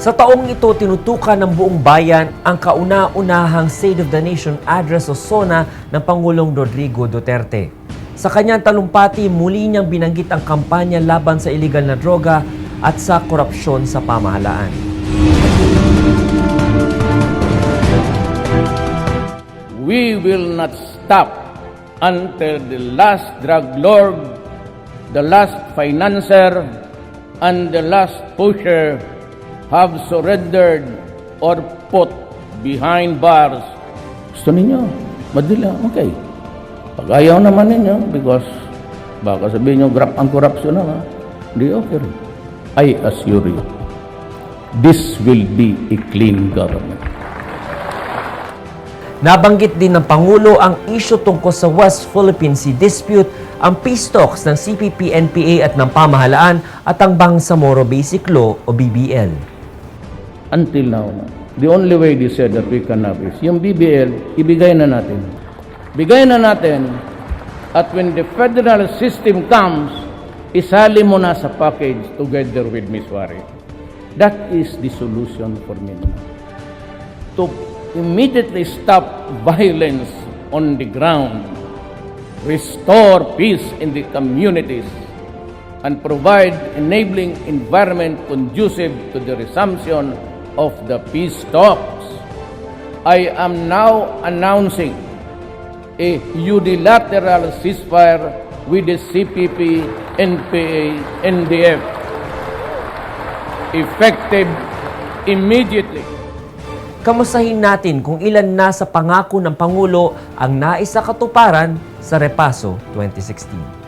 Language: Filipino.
Sa taong ito, tinutukan ng buong bayan ang kauna-unahang State of the Nation Address o SONA ng Pangulong Rodrigo Duterte. Sa kanyang talumpati, muli niyang binanggit ang kampanya laban sa iligal na droga at sa korupsyon sa pamahalaan. We will not stop until the last drug lord, the last financier, and the last pusher have surrendered or put behind bars. Gusto ninyo? Madila, okay. Pag ayaw naman ninyo, because baka sabihin nyo, ang korupsyon naman, di okay rin. I assure you, this will be a clean government. Nabanggit din ng Pangulo ang isyu tungkol sa West Philippine Sea Dispute, ang peace talks ng CPP-NPA at ng pamahalaan at ang Bangsamoro Basic Law o BBL. Until now, the only way they said that we can have is, yung BBL, ibigay na natin. Bigay na natin at when the federal system comes, isali mo na sa package together with Ms. Wari. That is the solution for Mindanao. To immediately stop violence on the ground, restore peace in the communities, and provide enabling environment conducive to the resumption of the peace talks. I am now announcing a unilateral ceasefire with the CPP, NPA, NDF, effective immediately. Kamustahin natin kung ilan na sa pangako ng Pangulo ang naisa katuparan sa Repaso 2016.